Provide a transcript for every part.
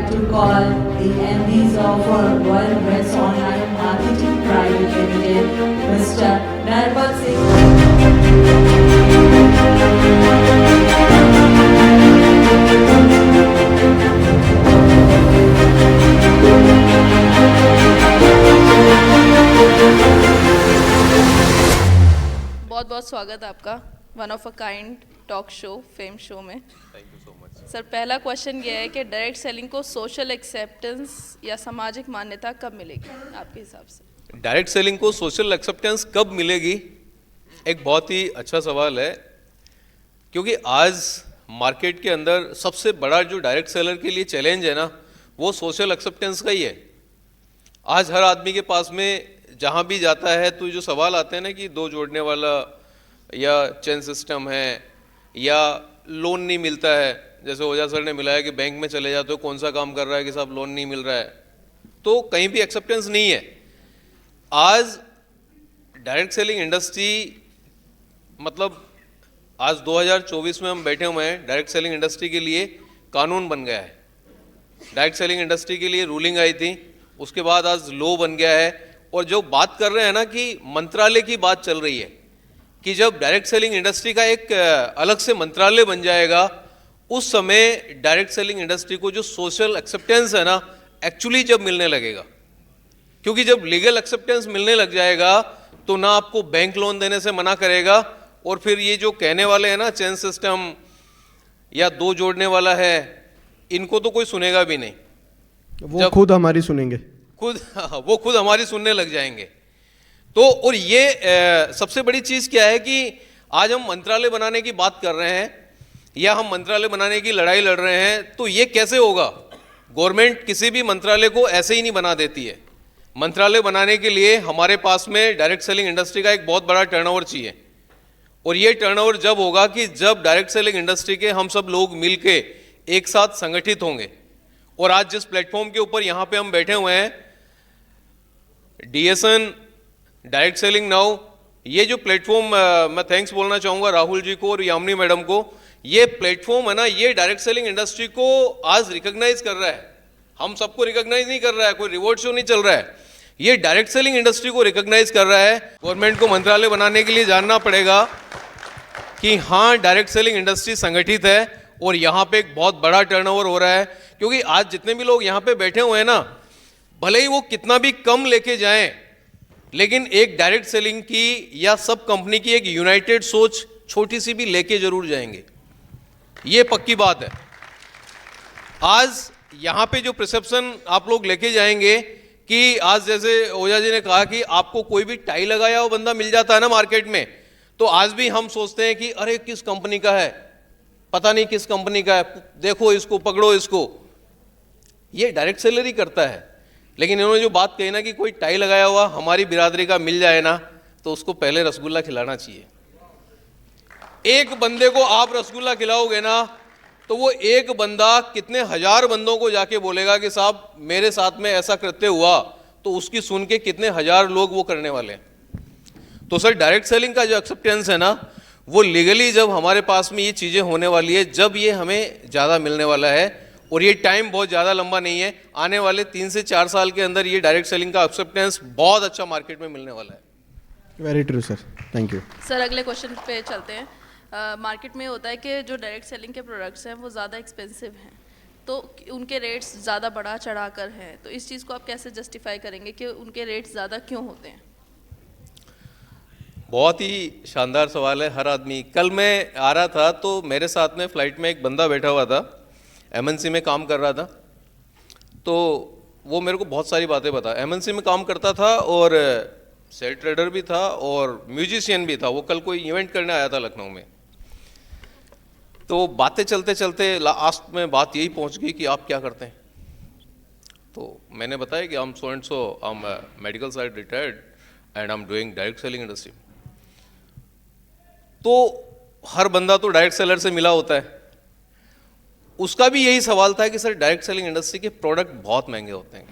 like to call the MDs of Royal West Online Marketing Private Limited, Mr. Narbal Singh. बहुत बहुत स्वागत है आपका one of a kind talk show fame show में। Thank you so much. Sir, पहला question ये है कि डायरेक्ट सेलिंग को सोशल एक्सेप्टेंस या सामाजिक मान्यता कब मिलेगी आपके हिसाब से? डायरेक्ट सेलिंग को सोशल एक्सेप्टेंस कब मिलेगी, एक बहुत ही अच्छा सवाल है, क्योंकि आज मार्केट के अंदर सबसे बड़ा जो डायरेक्ट सेलर के लिए चैलेंज है ना, वो सोशल एक्सेप्टेंस का ही है। आज हर आदमी के पास में जहाँ भी जाता है तो जो सवाल आते हैं ना कि दो जोड़ने वाला या चेन सिस्टम है या लोन नहीं मिलता है, जैसे ओझा सर ने मिलाया कि बैंक में चले जाते हो कौन सा काम कर रहा है कि साहब लोन नहीं मिल रहा है, तो कहीं भी एक्सेप्टेंस नहीं है। आज डायरेक्ट सेलिंग इंडस्ट्री, मतलब आज 2024 में हम बैठे हुए हैं, डायरेक्ट सेलिंग इंडस्ट्री के लिए कानून बन गया है। डायरेक्ट सेलिंग इंडस्ट्री के लिए रूलिंग आई थी, उसके बाद आज लॉ बन गया है। और जो बात कर रहे हैं ना कि मंत्रालय की बात चल रही है कि जब डायरेक्ट सेलिंग इंडस्ट्री का एक अलग से मंत्रालय बन जाएगा, उस समय डायरेक्ट सेलिंग इंडस्ट्री को जो सोशल एक्सेप्टेंस है ना, एक्चुअली जब मिलने लगेगा। क्योंकि जब लीगल एक्सेप्टेंस मिलने लग जाएगा तो ना आपको बैंक लोन देने से मना करेगा, और फिर ये जो कहने वाले हैं ना चेन सिस्टम या दो जोड़ने वाला है, इनको तो कोई सुनेगा भी नहीं। वो खुद हमारी सुनेंगे, वो खुद हमारी सुनने लग जाएंगे। तो और ये सबसे बड़ी चीज क्या है कि आज हम मंत्रालय बनाने की बात कर रहे हैं या हम मंत्रालय बनाने की लड़ाई लड़ रहे हैं, तो ये कैसे होगा? गवर्नमेंट किसी भी मंत्रालय को ऐसे ही नहीं बना देती है। मंत्रालय बनाने के लिए हमारे पास में डायरेक्ट सेलिंग इंडस्ट्री का एक बहुत बड़ा टर्नओवर चाहिए, और ये टर्नओवर जब होगा कि जब डायरेक्ट सेलिंग इंडस्ट्री के हम सब लोग मिलके एक साथ संगठित होंगे। और आज जिस प्लेटफॉर्म के ऊपर यहाँ पे हम बैठे हुए हैं, डीएसएन, डायरेक्ट सेलिंग नाउ, ये जो प्लेटफॉर्म, मैं थैंक्स बोलना चाहूँगा राहुल जी को और यामिनी मैडम को। ये प्लेटफॉर्म है ना, ये डायरेक्ट सेलिंग इंडस्ट्री को आज रिकॉग्नाइज कर रहा है। हम सबको रिकॉग्नाइज नहीं कर रहा है, कोई रिवॉर्ड शो नहीं चल रहा है, ये डायरेक्ट सेलिंग इंडस्ट्री को रिकॉग्नाइज कर रहा है। गवर्नमेंट को मंत्रालय बनाने के लिए जानना पड़ेगा कि हाँ, डायरेक्ट सेलिंग इंडस्ट्री संगठित है और यहाँ पे एक बहुत बड़ा टर्नओवर हो रहा है। क्योंकि आज जितने भी लोग यहाँ पे बैठे हुए हैं ना, भले ही वो कितना भी कम लेके जाएं, लेकिन एक डायरेक्ट सेलिंग की या सब कंपनी की एक यूनाइटेड सोच छोटी सी भी लेके जरूर जाएंगे, ये पक्की बात है। आज यहाँ पे जो परसेप्शन आप लोग लेके जाएंगे कि आज जैसे ओझा जी ने कहा कि आपको कोई भी टाई लगाया हुआ बंदा मिल जाता है ना मार्केट में, तो आज भी हम सोचते हैं कि अरे किस कंपनी का है, पता नहीं किस कंपनी का है, देखो इसको, पकड़ो इसको। ये डायरेक्ट सेलर ही करता है। लेकिन इन्होंने जो बात कही ना कि कोई टाई लगाया हुआ हमारी बिरादरी का मिल जाए ना, तो उसको पहले रसगुल्ला खिलाना चाहिए। एक बंदे को आप रसगुल्ला खिलाओगे ना, तो वो एक बंदा कितने हजार बंदों को जाके बोलेगा कि साहब मेरे साथ में ऐसा कृत्य हुआ, तो उसकी सुन के कितने हजार लोग वो करने वाले हैं। तो सर, डायरेक्ट सेलिंग का जो एक्सेप्टेंस है ना, वो लीगली जब हमारे पास में ये चीज़ें होने वाली है, जब ये हमें ज़्यादा मिलने वाला है, और ये टाइम बहुत ज़्यादा लंबा नहीं है, आने वाले 3 से 4 साल के अंदर ये डायरेक्ट सेलिंग का एक्सेप्टेंस बहुत अच्छा मार्केट में मिलने वाला है। Very true sir, thank you. Sir, अगले क्वेश्चन पे चलते हैं। मार्केट में होता है कि जो डायरेक्ट सेलिंग के प्रोडक्ट्स हैं वो ज़्यादा एक्सपेंसिव हैं, तो उनके रेट्स ज़्यादा बढ़ा चढ़ा कर हैं, तो इस चीज़ को आप कैसे जस्टिफाई करेंगे कि उनके रेट्स ज़्यादा क्यों होते हैं? बहुत ही शानदार सवाल है। हर आदमी, कल मैं आ रहा था तो मेरे साथ में फ्लाइट में एक बंदा बैठा हुआ था, एमएनसी में काम कर रहा था, तो वो मेरे को बहुत सारी बातें बता। एमएनसी में काम करता था और शेयर ट्रेडर भी था और म्यूजिशियन भी था। वो कल कोई इवेंट करने आया था लखनऊ में। तो बातें चलते चलते लास्ट में बात यही पहुंच गई कि आप क्या करते हैं। तो मैंने बताया कि I am so and so, I am medical side retired and I am doing direct selling industry. तो हर बंदा तो डायरेक्ट सेलर से मिला होता है, उसका भी यही सवाल था कि सर डायरेक्ट सेलिंग इंडस्ट्री के प्रोडक्ट बहुत महंगे होते हैं।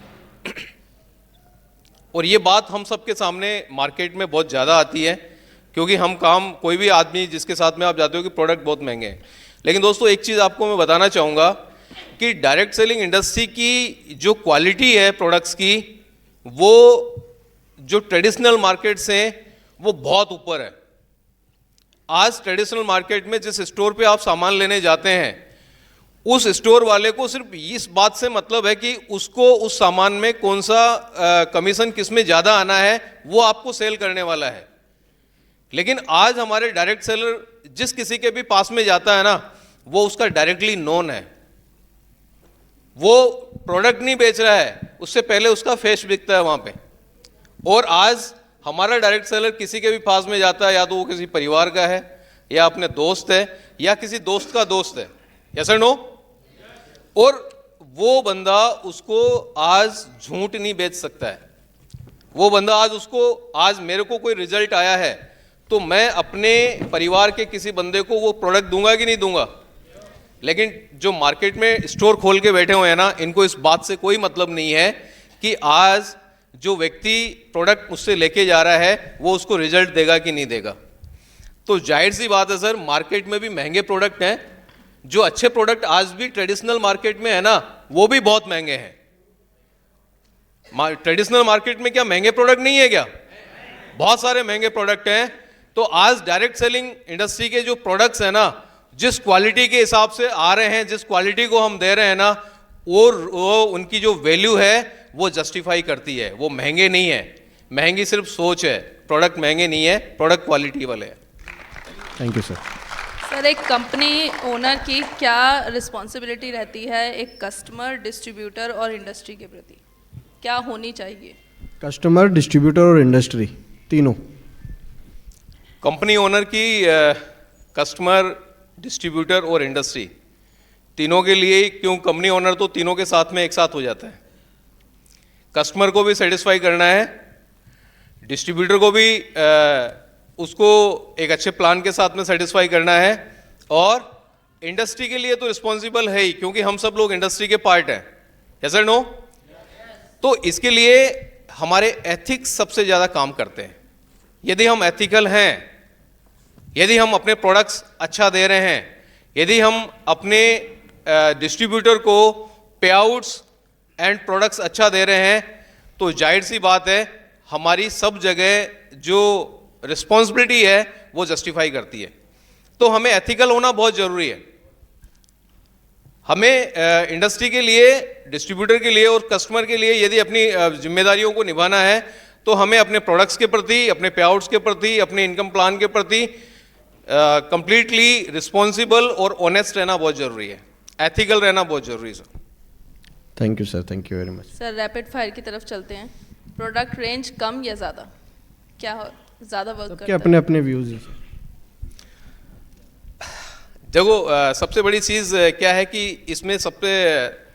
और ये बात हम सबके सामने मार्केट में बहुत ज़्यादा आती है, क्योंकि हम काम, कोई भी आदमी जिसके साथ में आप जाते हो कि प्रोडक्ट बहुत महंगे हैं। लेकिन दोस्तों एक चीज़ आपको मैं बताना चाहूँगा कि डायरेक्ट सेलिंग इंडस्ट्री की जो क्वालिटी है प्रोडक्ट्स की, वो जो ट्रेडिशनल मार्केट्स हैं वो बहुत ऊपर है। आज ट्रेडिशनल मार्केट में जिस स्टोर पे आप सामान लेने जाते हैं, उस स्टोर वाले को सिर्फ इस बात से मतलब है कि उसको उस सामान में कौन सा कमीशन किस में ज़्यादा आना है, वो आपको सेल करने वाला है। लेकिन आज हमारे डायरेक्ट सेलर जिस किसी के भी पास में जाता है ना, वो उसका डायरेक्टली नोन है। वो प्रोडक्ट नहीं बेच रहा है, उससे पहले उसका फेस बिकता है वहाँ पे। और आज हमारा डायरेक्ट सेलर किसी के भी पास में जाता है, या तो वो किसी परिवार का है, या अपने दोस्त है, या किसी दोस्त का दोस्त है, यस और नो। और वो बंदा उसको आज झूठ नहीं बेच सकता है। वो बंदा आज उसको, आज मेरे को कोई रिजल्ट आया है तो मैं अपने परिवार के किसी बंदे को वो प्रोडक्ट दूंगा कि नहीं दूंगा। लेकिन जो मार्केट में स्टोर खोल के बैठे हुए हैं ना, इनको इस बात से कोई मतलब नहीं है कि आज जो व्यक्ति प्रोडक्ट मुझसे लेके जा रहा है वो उसको रिजल्ट देगा कि नहीं देगा। तो जाहिर सी बात है सर, मार्केट में भी महंगे प्रोडक्ट हैं। जो अच्छे प्रोडक्ट आज भी ट्रेडिशनल मार्केट में है ना, वो भी बहुत महंगे हैं। ट्रेडिशनल मार्केट में क्या महंगे प्रोडक्ट नहीं है क्या? बहुत सारे महंगे प्रोडक्ट हैं। तो आज डायरेक्ट सेलिंग इंडस्ट्री के जो प्रोडक्ट्स हैं ना, जिस क्वालिटी के हिसाब से आ रहे हैं, जिस क्वालिटी को हम दे रहे हैं ना, वो उनकी जो वैल्यू है वो जस्टिफाई करती है। वो महंगे नहीं है, महंगी सिर्फ सोच है। प्रोडक्ट महंगे नहीं है, प्रोडक्ट क्वालिटी वाले हैं। Thank you sir. सर, एक कंपनी ओनर की क्या रिस्पॉन्सिबिलिटी रहती है एक कस्टमर, डिस्ट्रीब्यूटर और इंडस्ट्री के प्रति? क्या होनी चाहिए? कस्टमर, डिस्ट्रीब्यूटर और इंडस्ट्री तीनों। कंपनी ओनर की कस्टमर, डिस्ट्रीब्यूटर और इंडस्ट्री तीनों के लिए, क्यों कंपनी ओनर तो तीनों के साथ में एक साथ हो जाता है। कस्टमर को भी सेटिस्फाई करना है, डिस्ट्रीब्यूटर को भी उसको एक अच्छे प्लान के साथ में सेटिस्फाई करना है, और इंडस्ट्री के लिए तो रिस्पॉन्सिबल है ही, क्योंकि हम सब लोग इंडस्ट्री के पार्ट हैं, यस और नो। तो इसके लिए हमारे एथिक्स सबसे ज़्यादा काम करते हैं। यदि हम एथिकल हैं, यदि हम अपने प्रोडक्ट्स अच्छा दे रहे हैं, यदि हम अपने डिस्ट्रीब्यूटर को पे आउट्स एंड प्रोडक्ट्स अच्छा दे रहे हैं, तो जाहिर सी बात है हमारी सब जगह जो रिस्पॉन्सिबिलिटी है वो जस्टिफाई करती है। तो हमें एथिकल होना बहुत ज़रूरी है। हमें इंडस्ट्री के लिए, डिस्ट्रीब्यूटर के लिए और कस्टमर के लिए यदि अपनी जिम्मेदारियों को निभाना है, तो हमें अपने प्रोडक्ट्स के प्रति, अपने पे आउट्स के प्रति, अपने इनकम प्लान के प्रति कंप्लीटली रिस्पॉन्सिबल और ऑनेस्ट रहना बहुत ज़रूरी है। एथिकल रहना बहुत ज़रूरी है sir. Thank you sir, thank you very much. Sir, rapid fire की तरफ चलते हैं। प्रोडक्ट रेंज कम या ज़्यादा, क्या ज़्यादा वर्क करता है? अपने अपने व्यूज हैं। देखो, सबसे बड़ी चीज़ क्या है कि इसमें सबसे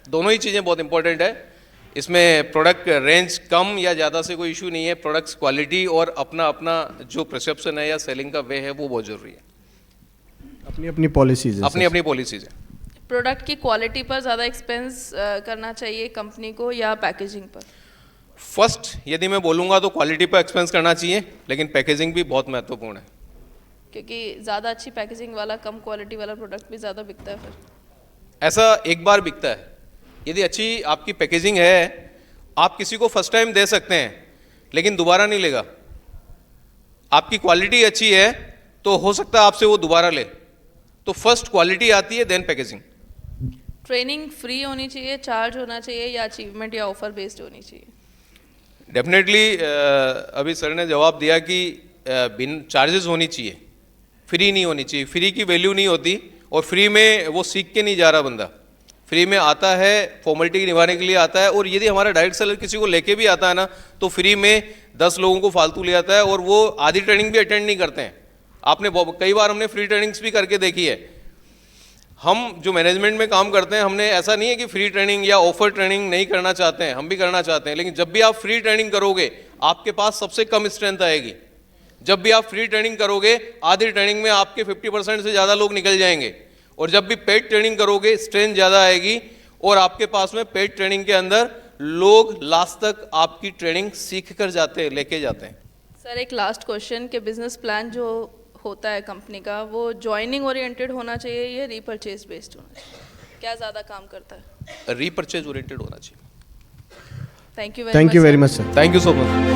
दोनों ही चीज़ें बहुत इंपॉर्टेंट है। इसमें प्रोडक्ट रेंज कम या ज़्यादा से कोई इशू नहीं है। प्रोडक्ट्स क्वालिटी और अपना अपना जो परसेप्शन है या सेलिंग का वे है वो बहुत ज़रूरी है। अपनी अपनी पॉलिसीज है, अपनी अपनी पॉलिसीज है। प्रोडक्ट की क्वालिटी पर ज़्यादा एक्सपेंस करना चाहिए कंपनी को या पैकेजिंग पर? फर्स्ट यदि मैं बोलूँगा तो क्वालिटी पर एक्सपेंस करना चाहिए, लेकिन पैकेजिंग भी बहुत महत्वपूर्ण है, क्योंकि ज़्यादा अच्छी पैकेजिंग वाला कम क्वालिटी वाला प्रोडक्ट भी ज़्यादा बिकता है। फिर ऐसा एक बार बिकता है। यदि अच्छी आपकी पैकेजिंग है, आप किसी को फर्स्ट टाइम दे सकते हैं, लेकिन दोबारा नहीं लेगा। आपकी क्वालिटी अच्छी है तो हो सकता है आपसे वो दोबारा ले। तो फर्स्ट क्वालिटी आती है, देन पैकेजिंग। ट्रेनिंग फ्री होनी चाहिए, चार्ज होना चाहिए, या अचीवमेंट या ऑफर बेस्ड होनी चाहिए? डेफिनेटली अभी सर ने जवाब दिया कि बिन चार्जेस होनी चाहिए, फ्री नहीं होनी चाहिए। फ्री की वैल्यू नहीं होती, और फ्री में वो सीख के नहीं जा रहा बंदा। फ्री में आता है, फॉर्मेलिटी निभाने के लिए आता है। और यदि हमारा डायरेक्ट सेलर किसी को लेके भी आता है ना, तो फ्री में 10 लोगों को फालतू ले आता है, और वो आधी ट्रेनिंग भी अटेंड नहीं करते हैं। आपने कई बार हमने फ्री ट्रेनिंग्स भी करके देखी है। हम जो मैनेजमेंट में काम करते हैं, हमने ऐसा नहीं है कि फ्री ट्रेनिंग या ऑफर ट्रेनिंग नहीं करना चाहते हैं, हम भी करना चाहते हैं। लेकिन जब भी आप फ्री ट्रेनिंग करोगे, आपके पास सबसे कम स्ट्रेंथ आएगी। जब भी आप फ्री ट्रेनिंग करोगे, आधी ट्रेनिंग में आपके 50% से ज़्यादा लोग निकल जाएंगे। और जब भी पेड ट्रेनिंग करोगे, स्ट्रेंथ ज़्यादा आएगी, और आपके पास में पेड ट्रेनिंग के अंदर लोग लास्ट तक आपकी ट्रेनिंग सीख कर जाते हैं, लेके जाते हैं। सर, एक लास्ट क्वेश्चन कि बिजनेस प्लान जो होता है कंपनी का, वो ज्वाइनिंग ओरिएंटेड होना चाहिए या रीपरचेज बेस्ड होना चाहिए? क्या ज़्यादा काम करता है? रीपरचेज ओरिएंटेड होना चाहिए। Thank you thank you very much sir. Thank you so much.